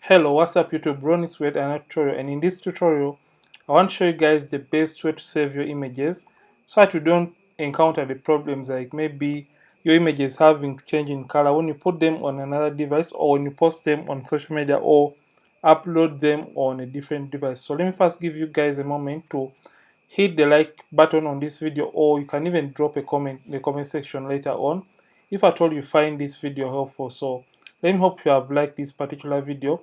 Hello, what's up YouTube? Ronix with another tutorial, and in this tutorial I want to show you guys the best way to save your images so that you don't encounter the problems like maybe your images having to change in color when you put them on another device or when you post them on social media or upload them on a different device. So let me first give you guys a moment to hit the like button on this video, or you can even drop a comment in the comment section later on if at all you find this video helpful. So let me hope you have liked this particular video.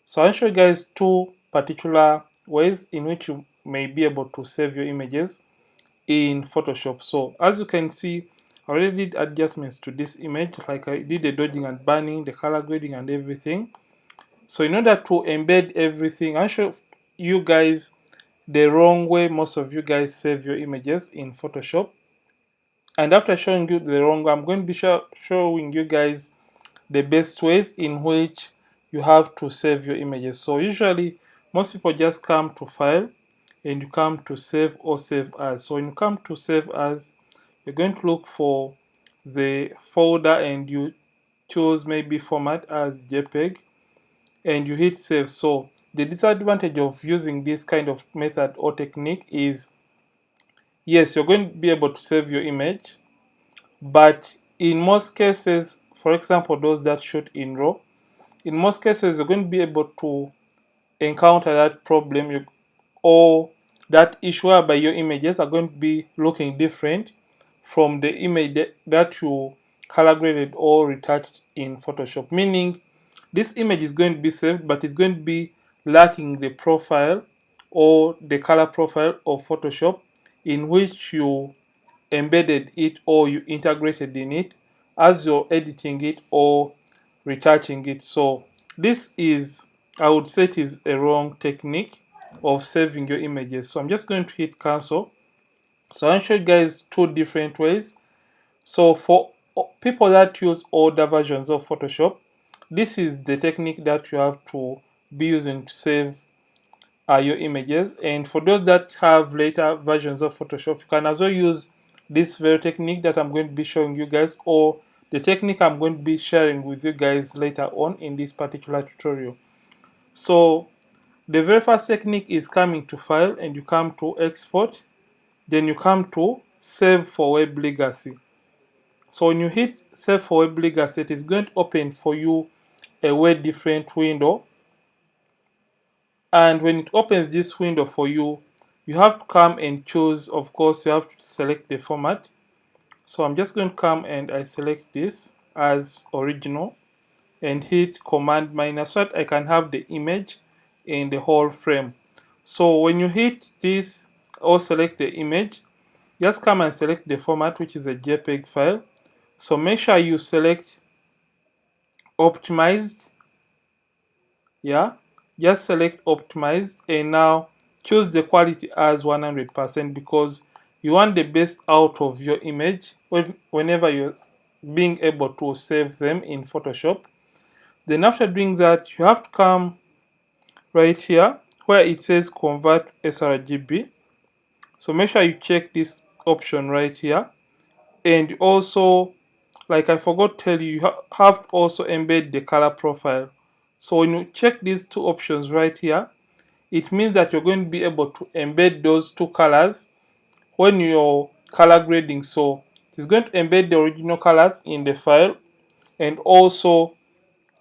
So I'll show you guys two particular ways in which you may be able to save your images in Photoshop. So as you can see, I already did adjustments to this image, like I did the dodging and burning, the color grading and everything. So in order to embed everything, I'll show you guys the wrong way most of you guys save your images in Photoshop. And after showing you the wrong way, I'm going to be showing you guys the best ways in which you have to save your images. So usually most people just come to file and you come to save or save as. So when you come to save as, you're going to look for the folder and you choose maybe format as JPEG and you hit save. So the disadvantage of using this kind of method or technique is, yes, you're going to be able to save your image, but in most cases, for example, those that shoot in RAW, in most cases, you're going to be able to encounter that problem or that issue whereby your images are going to be looking different from the image that you color graded or retouched in Photoshop. Meaning, this image is going to be saved, but it's going to be lacking the profile or the color profile of Photoshop in which you embedded it or you integrated in it as you're editing it or retouching it. So this is, I would say, it is a wrong technique of saving your images. So I'm just going to hit cancel. So I'll show you guys two different ways. So for people that use older versions of Photoshop, this is the technique that you have to be using to save your images. And for those that have later versions of Photoshop, you can as well use this very technique that I'm going to be showing you guys, or the technique I'm going to be sharing with you guys later on in this particular tutorial. So the very first technique is coming to file and you come to export, then you come to save for web legacy. So when you hit save for web legacy, it is going to open for you a way different window. And when it opens this window for you, you have to come and choose, of course, you have to select the format. So I'm just going to come and I select this as original and hit command minus so that I can have the image in the whole frame. So when you hit this or select the image, just come and select the format, which is a JPEG file. So make sure you select optimized. Yeah, just select optimized and now choose the quality as 100% because you want the best out of your image whenever you're being able to save them in Photoshop. Then after doing that, you have to come right here where it says convert sRGB. So make sure you check this option right here. And also, like I forgot to tell you, you have to also embed the color profile. So when you check these two options right here, it means that you're going to be able to embed those two colors when you're color grading. So it's going to embed the original colors in the file and also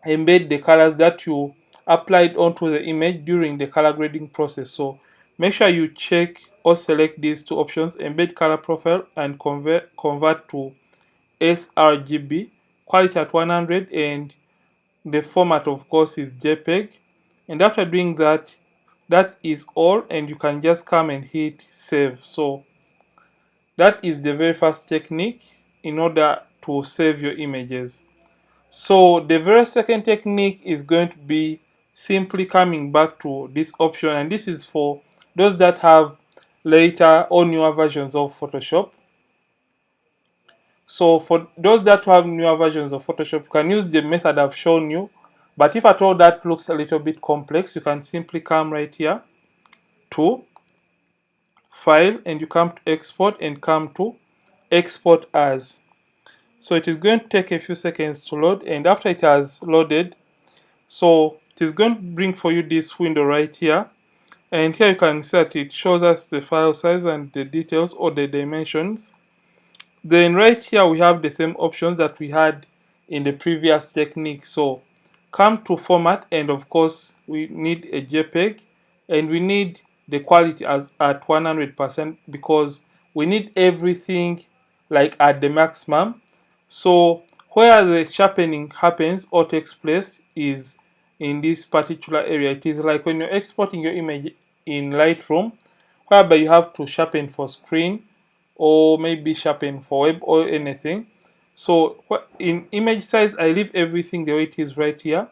embed the colors that you applied onto the image during the color grading process. So make sure you check or select these two options, embed color profile and convert to sRGB, quality at 100, and the format of course is JPEG. And after doing that, that is all, and you can just come and hit save. So that is the very first technique in order to save your images. So the very second technique is going to be simply coming back to this option, and this is for those that have later or newer versions of Photoshop. So for those that have newer versions of Photoshop, you can use the method I've shown you. But if at all that looks a little bit complex, you can simply come right here to File and you come to Export and come to Export As. So it is going to take a few seconds to load, and after it has loaded, so it is going to bring for you this window right here, and here you can see that it shows us the file size and the details or the dimensions. Then right here we have the same options that we had in the previous technique. So come to format, and of course we need a JPEG, and we need the quality as at 100% because we need everything like at the maximum. So where the sharpening happens or takes place is in this particular area. It is like when you're exporting your image in Lightroom, whereby you have to sharpen for screen or maybe sharpen for web or anything. So in image size, I leave everything the way it is right here,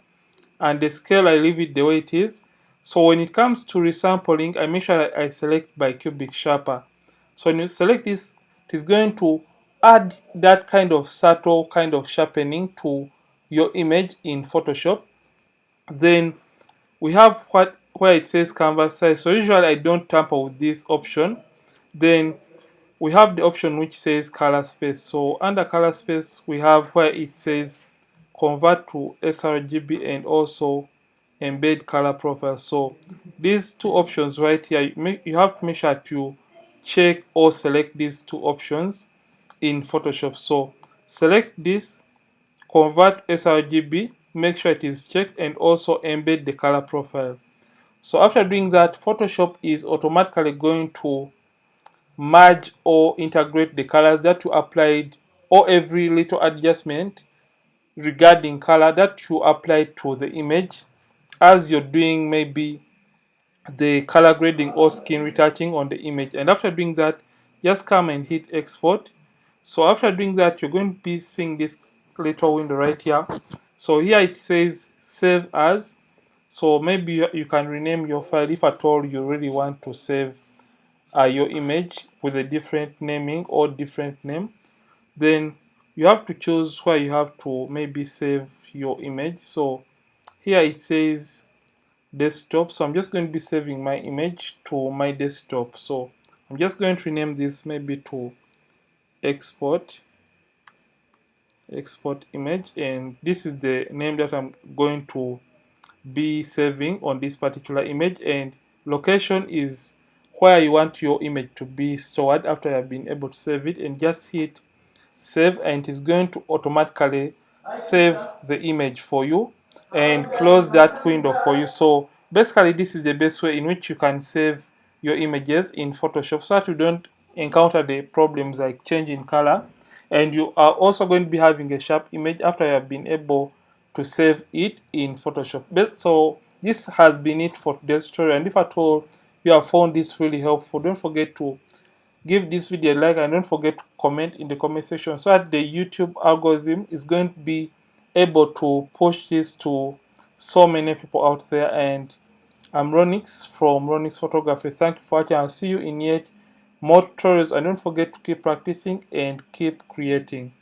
and the scale I leave it the way it is. So when it comes to resampling, I make sure that I select by cubic sharper. So when you select this, it is going to add that kind of subtle kind of sharpening to your image in Photoshop. Then we have where it says canvas size. So usually I don't tamper with this option. Then we have the option which says color space. So under color space, we have where it says convert to sRGB and also embed color profile. So these two options right here, you have to make sure that you check or select these two options in Photoshop. So select this, convert sRGB, make sure it is checked, and also embed the color profile. So after doing that, Photoshop is automatically going to merge or integrate the colors that you applied, or every little adjustment regarding color that you applied to the image as you're doing maybe the color grading or skin retouching on the image. And after doing that, just come and hit export. So after doing that, you're going to be seeing this little window right here. So here it says save as. So maybe you can rename your file if at all you really want to save your image with a different naming or different name. Then you have to choose where you have to maybe save your image. So here it says desktop, so I'm just going to be saving my image to my desktop. So I'm just going to rename this maybe to export image, and this is the name that I'm going to be saving on this particular image. And location is where you want your image to be stored after you have been able to save it, and just hit save, and it is going to automatically save the image for you and close that window for you. So basically this is the best way in which you can save your images in Photoshop so that you don't encounter the problems like changing color, and you are also going to be having a sharp image after you have been able to save it in Photoshop. So this has been it for today's tutorial, and if at all you have found this really helpful, don't forget to give this video a like, and don't forget to comment in the comment section so that the YouTube algorithm is going to be able to push this to so many people out there. And I'm Ronnix from RonnixPhotography. Thank you for watching. I'll see you in yet more tutorials, and don't forget to keep practicing and keep creating.